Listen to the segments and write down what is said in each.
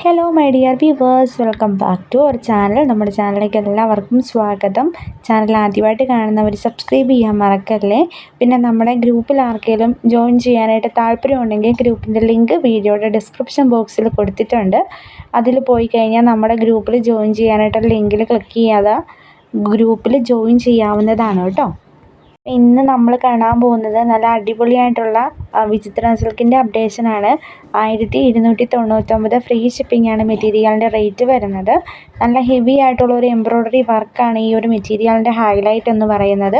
Hello my dear viewers, welcome back to our channel. നമ്മുടെ ചാനലിലേക്ക് എല്ലാവർക്കും സ്വാഗതം. ചാനൽ ആദ്യമായിട്ട് കാണുന്നവർ സബ്സ്ക്രൈബ് ചെയ്യാൻ മറക്കല്ലേ. പിന്നെ നമ്മുടെ ഗ്രൂപ്പിൽ ആർക്കെങ്കിലും ജോയിൻ ചെയ്യാനായിട്ട് താല്പര്യമുണ്ടെങ്കിൽ ഗ്രൂപ്പിൻ്റെ ലിങ്ക് വീഡിയോയുടെ ഡിസ്ക്രിപ്ഷൻ ബോക്സിൽ കൊടുത്തിട്ടുണ്ട്. അതിൽ പോയി കഴിഞ്ഞാൽ നമ്മുടെ ഗ്രൂപ്പിൽ ജോയിൻ ചെയ്യാനായിട്ട് ലിങ്കിൽ ക്ലിക്ക് ചെയ്യാതെ ഗ്രൂപ്പിൽ ജോയിൻ ചെയ്യാവുന്നതാണ് കേട്ടോ. ഇന്ന് നമ്മൾ കാണാൻ പോകുന്നത് നല്ല അടിപൊളിയായിട്ടുള്ള വിചിത്ര സിൽക്കിൻ്റെ അപ്ഡേഷനാണ്. 1299 ഫ്രീ ഷിപ്പിംഗ് ആണ് മെറ്റീരിയലിൻ്റെ റേറ്റ് വരുന്നത്. നല്ല ഹെവി ആയിട്ടുള്ള ഒരു എംബ്രോയ്ഡറി വർക്കാണ് ഈ ഒരു മെറ്റീരിയലിൻ്റെ ഹൈലൈറ്റ് എന്ന് പറയുന്നത്.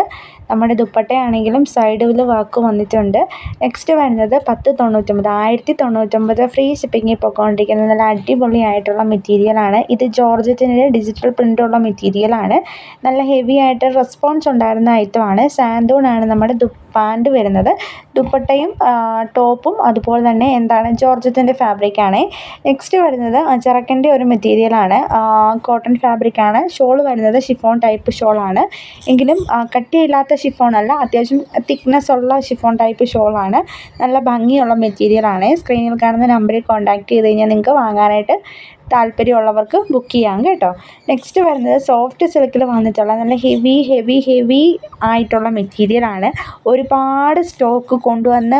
നമ്മുടെ ദുപ്പട്ടയാണെങ്കിലും സൈഡിൽ വർക്ക് വന്നിട്ടുണ്ട്. നെക്സ്റ്റ് വരുന്നത് 1099 ഫ്രീ ഷിപ്പിങ്ങിൽ പോയിക്കൊണ്ടിരിക്കുന്നത് നല്ല അടിപൊളിയായിട്ടുള്ള മെറ്റീരിയലാണ്. ഇത് ജോർജറ്റിൻ്റെ ഡിജിറ്റൽ പ്രിൻ്റുള്ള മെറ്റീരിയലാണ്. നല്ല ഹെവി ആയിട്ട് റെസ്പോൺസ് ഉണ്ടായിരുന്ന ഐറ്റമാണ്. സാൻഡൂണാണ് നമ്മുടെ പാൻറ് വരുന്നത്. ദുപ്പട്ടയും ടോപ്പും അതുപോലെ തന്നെ ജോർജറ്റിൻ്റെ ഫാബ്രിക്കാണ്. നെക്സ്റ്റ് വരുന്നത് അച്ചറക്കൻ്റെ ഒരു മെറ്റീരിയലാണ്. കോട്ടൺ ഫാബ്രിക്കാണ്. ഷോൾ വരുന്നത് ഷിഫോൺ ടൈപ്പ് ഷോളാണ്. എങ്കിലും കട്ടിയില്ലാത്ത ഷിഫോൺ അല്ല, അത്യാവശ്യം തിക്നെസ് ഉള്ള ഷിഫോൺ ടൈപ്പ് ഷോളാണ്. നല്ല ഭംഗിയുള്ള മെറ്റീരിയലാണ്. സ്ക്രീനിൽ കാണുന്ന നമ്പറിൽ കോൺടാക്റ്റ് ചെയ്ത് കഴിഞ്ഞാൽ നിങ്ങൾക്ക് വാങ്ങാനായിട്ട് താല്പര്യമുള്ളവർക്ക് ബുക്ക് ചെയ്യാം കേട്ടോ. നെക്സ്റ്റ് വരുന്നത് സോഫ്റ്റ് സിൽക്കിൽ വന്നിട്ടുള്ള നല്ല ഹെവി ആയിട്ടുള്ള മെറ്റീരിയലാണ്. ഒരുപാട് സ്റ്റോക്ക് കൊണ്ടുവന്ന്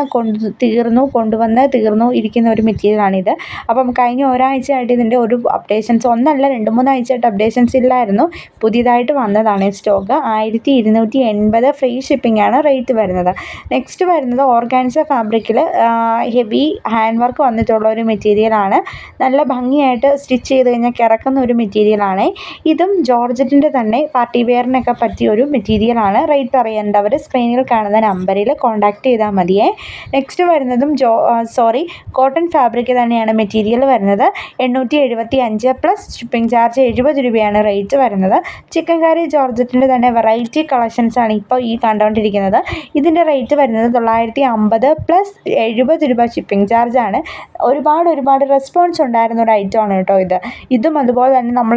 തീർന്നു ഇരിക്കുന്ന ഒരു മെറ്റീരിയലാണിത്. അപ്പം കഴിഞ്ഞ ഒരാഴ്ചയായിട്ട് ഇതിൻ്റെ ഒരു അപ്ഡേഷൻസ്, 2-3 ആഴ്ചയായിട്ട് അപ്ഡേഷൻസ് ഇല്ലായിരുന്നു. പുതിയതായിട്ട് വന്നതാണ് ഈ സ്റ്റോക്ക്. 1280 ഫ്രീ ഷിപ്പിംഗ് ആണ് റേറ്റ് വരുന്നത്. നെക്സ്റ്റ് വരുന്നത് ഓർഗാൻസ ഫാബ്രിക്കിൽ ഹെവി ഹാൻഡ് വർക്ക് വന്നിട്ടുള്ള ഒരു മെറ്റീരിയലാണ്. നല്ല ഭംഗിയായിട്ട് സ്റ്റിച്ച് ചെയ്ത് കഴിഞ്ഞാൽ കിടക്കുന്ന ഒരു മെറ്റീരിയലാണ്. ഇതും ജോർജറ്റിൻ്റെ തന്നെ പാർട്ടി വെയറിനൊക്കെ പറ്റിയ ഒരു മെറ്റീരിയലാണ്. റേറ്റ് അറിയേണ്ടവർ സ്ക്രീനിൽ കാണുന്ന നമ്പറിൽ കോൺടാക്റ്റ് ചെയ്താൽ മതിയേ. നെക്സ്റ്റ് വരുന്നതും കോട്ടൺ ഫാബ്രിക് തന്നെയാണ് മെറ്റീരിയൽ വരുന്നത്. 875 പ്ലസ് ഷിപ്പിംഗ് ചാർജ് 70 രൂപയാണ് റേറ്റ് വരുന്നത്. ചിക്കൻകാരി ജോർജറ്റിൻ്റെ തന്നെ വെറൈറ്റി കളക്ഷൻസാണ് ഇപ്പോൾ ഈ കണ്ടുകൊണ്ടിരിക്കുന്നത്. ഇതിൻ്റെ റേറ്റ് വരുന്നത് 950 പ്ലസ് 70 രൂപ ഷിപ്പിംഗ് ചാർജാണ്. ഒരുപാട് റെസ്പോൺസ് ഉണ്ടായിരുന്ന ഒരു ഐറ്റമാണ് കേട്ടോ ഇതും അതുപോലെ തന്നെ നമ്മൾ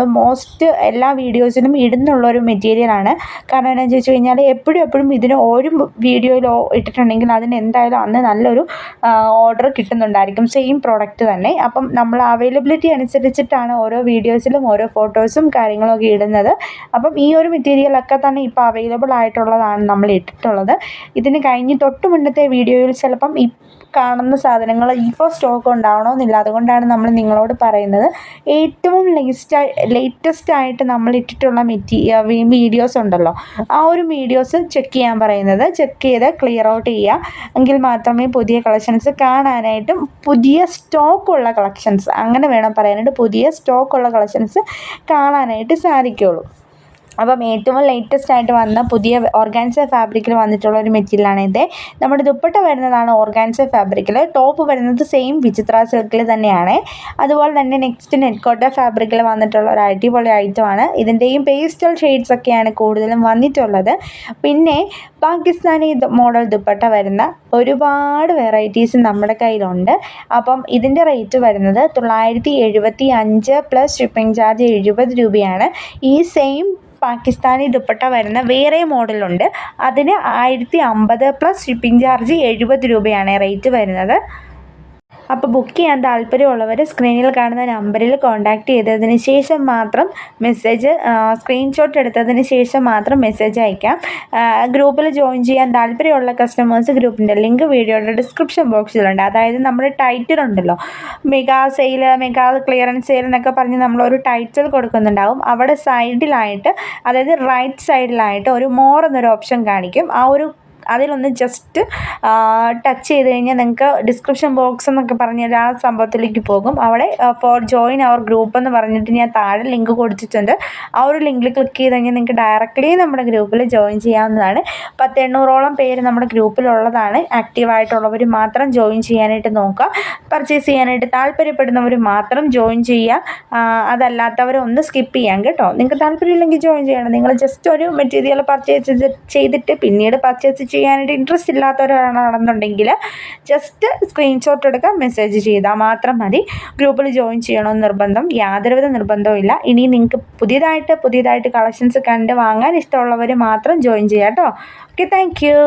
എല്ലാ വീഡിയോസിലും ഇടുന്നുള്ളൊരു മെറ്റീരിയലാണ്. കാരണം എന്താണെന്ന് ചോദിച്ചു കഴിഞ്ഞാൽ എപ്പോഴും ഇതിന് ഒരു വീഡിയോയിൽ ഇട്ടിട്ടുണ്ടെങ്കിൽ അതിന് എന്തായാലും അന്ന് നല്ലൊരു ഓർഡർ കിട്ടുന്നുണ്ടായിരിക്കും, സെയിം പ്രോഡക്റ്റ് തന്നെ. അപ്പം നമ്മൾ അവൈലബിലിറ്റി അനുസരിച്ചിട്ടാണ് ഓരോ വീഡിയോസിലും ഓരോ ഫോട്ടോസും കാര്യങ്ങളൊക്കെ ഇടുന്നത്. അപ്പം ഈ ഒരു മെറ്റീരിയലൊക്കെ തന്നെ ഇപ്പോൾ അവൈലബിൾ ആയിട്ടുള്ളതാണ് നമ്മൾ ഇട്ടിട്ടുള്ളത്. ഇതിന് തൊട്ട് മുന്നത്തെ വീഡിയോയിൽ ചിലപ്പം ഈ കാണുന്ന സാധനങ്ങൾ ഇപ്പോൾ സ്റ്റോക്ക് ഉണ്ടാവണമെന്നില്ല. അതുകൊണ്ടാണ് നമ്മൾ നിങ്ങളോട് പറയുന്നത്. ഏറ്റവും ലേറ്റസ്റ്റ് ആയിട്ട് നമ്മൾ ഇട്ടിട്ടുള്ള വീഡിയോസ് ഉണ്ടല്ലോ, ആ ഒരു വീഡിയോസ് ചെക്ക് ചെയ്യാൻ പറയുന്നത്. ചെക്ക് ചെയ്ത് ക്ലിയർ ഔട്ട് ചെയ്യുക. എങ്കിൽ മാത്രമേ പുതിയ കളക്ഷൻസ് കാണാനായിട്ടും പുതിയ സ്റ്റോക്കുള്ള കളക്ഷൻസ് അങ്ങനെ വേണം പറയാനായിട്ട്, പുതിയ സ്റ്റോക്കുള്ള കളക്ഷൻസ് കാണാനായിട്ട് സാധിക്കുകയുള്ളൂ. അപ്പം ഏറ്റവും ലേറ്റസ്റ്റ് ആയിട്ട് വന്ന പുതിയ ഓർഗാൻസ ഫാബ്രിക്കിൽ വന്നിട്ടുള്ള ഒരു മെറ്റീരിയലാണ് ഇത്. നമ്മുടെ ദുപ്പട്ട വരുന്നതാണ് ഓർഗാൻസ ഫാബ്രിക്കിൽ. ടോപ്പ് വരുന്നത് സെയിം വിചിത്ര സിൽക്കിൽ തന്നെയാണ്. അതുപോലെ തന്നെ നെക്സ്റ്റ് നെറ്റ് കോട്ട ഫാബ്രിക്കിൽ വന്നിട്ടുള്ള ഒരു അടിപൊളി ഐറ്റമാണ്. ഇതിൻ്റെയും പേസ്റ്റൽ ഷെയ്ഡ്സ് ഒക്കെയാണ് കൂടുതലും വന്നിട്ടുള്ളത്. പിന്നെ പാകിസ്ഥാനി മോഡൽ ദുപ്പട്ട വരുന്ന ഒരുപാട് വെറൈറ്റീസ് നമ്മുടെ കയ്യിലുണ്ട്. അപ്പം ഇതിൻ്റെ റേറ്റ് വരുന്നത് 975 പ്ലസ് ഷിപ്പിംഗ് ചാർജ് 70 രൂപയാണ്. ഈ സെയിം പാകിസ്ഥാനി ദുപ്പട്ട വരുന്ന വേറെ മോഡലുണ്ട്. അതിന് 1050 പ്ലസ് ഷിപ്പിംഗ് ചാർജ് 70 രൂപയാണ് റേറ്റ് വരുന്നത്. അപ്പോൾ ബുക്ക് ചെയ്യാൻ താല്പര്യമുള്ളവർ സ്ക്രീനിൽ കാണുന്ന നമ്പറിൽ കോൺടാക്റ്റ് ചെയ്തതിന് ശേഷം മാത്രം സ്ക്രീൻഷോട്ട് എടുത്തതിന് ശേഷം മാത്രം മെസ്സേജ് അയക്കാം. ഗ്രൂപ്പിൽ ജോയിൻ ചെയ്യാൻ താല്പര്യമുള്ള കസ്റ്റമേഴ്സ് ഗ്രൂപ്പിൻ്റെ ലിങ്ക് വീഡിയോയുടെ ഡിസ്ക്രിപ്ഷൻ ബോക്സിലുണ്ട്. അതായത് നമ്മുടെ ടൈറ്റിൽ ഉണ്ടല്ലോ, മെഗാ ക്ലിയറൻസ് സെയിൽ എന്നൊക്കെ പറഞ്ഞ് നമ്മളൊരു ടൈറ്റിൽ കൊടുക്കുന്നുണ്ടാവും. അവിടെ സൈഡിലായിട്ട്, അതായത് റൈറ്റ് സൈഡിലായിട്ട് ഒരു മോർ എന്നൊരു ഓപ്ഷൻ കാണിക്കും. അതിലൊന്ന് ജസ്റ്റ് ടച്ച് ചെയ്ത് കഴിഞ്ഞാൽ നിങ്ങൾക്ക് ഡിസ്ക്രിപ്ഷൻ ബോക്സ് എന്നൊക്കെ പറഞ്ഞാൽ ആ സംഭവത്തിലേക്ക് പോകും. അവിടെ ഫോർ ജോയിൻ അവർ ഗ്രൂപ്പ് എന്ന് പറഞ്ഞിട്ട് ഞാൻ താഴെ ലിങ്ക് കൊടുത്തിട്ടുണ്ട്. ആ ഒരു ലിങ്കിൽ ക്ലിക്ക് ചെയ്ത് കഴിഞ്ഞാൽ നിങ്ങൾക്ക് ഡയറക്റ്റ്ലി നമ്മുടെ ഗ്രൂപ്പിൽ ജോയിൻ ചെയ്യാവുന്നതാണ്. 800ഓളം പേര് നമ്മുടെ ഗ്രൂപ്പിലുള്ളതാണ്. ആക്റ്റീവായിട്ടുള്ളവർ മാത്രം ജോയിൻ ചെയ്യാനായിട്ട് നോക്കുക. പർച്ചേസ് ചെയ്യാനായിട്ട് താല്പര്യപ്പെടുന്നവർ മാത്രം ജോയിൻ ചെയ്യുക. അതല്ലാത്തവരൊന്ന് സ്കിപ്പ് ചെയ്യാം കേട്ടോ. നിങ്ങൾക്ക് താല്പര്യമില്ലെങ്കിൽ ജോയിൻ ചെയ്യണം. നിങ്ങൾ ജസ്റ്റ് ഒരു മെറ്റീരിയൽ പർച്ചേസ് ചെയ്തിട്ട് പിന്നീട് പർച്ചേസ് ചെയ്യാനായിട്ട് ഇൻട്രസ്റ്റ് ഇല്ലാത്തവരാണെന്നുണ്ടെങ്കിൽ ജസ്റ്റ് സ്ക്രീൻഷോട്ട് എടുക്കുക, മെസ്സേജ് ചെയ്താൽ മാത്രം മതി. ഗ്രൂപ്പിൽ ജോയിൻ ചെയ്യണമെന്ന് യാതൊരുവിധ നിർബന്ധവും ഇല്ല. ഇനി നിങ്ങൾക്ക് പുതിയതായിട്ട് കളക്ഷൻസ് കണ്ട് വാങ്ങാൻ ഇഷ്ടമുള്ളവർ മാത്രം ജോയിൻ ചെയ്യാം കേട്ടോ. Okay, thank you.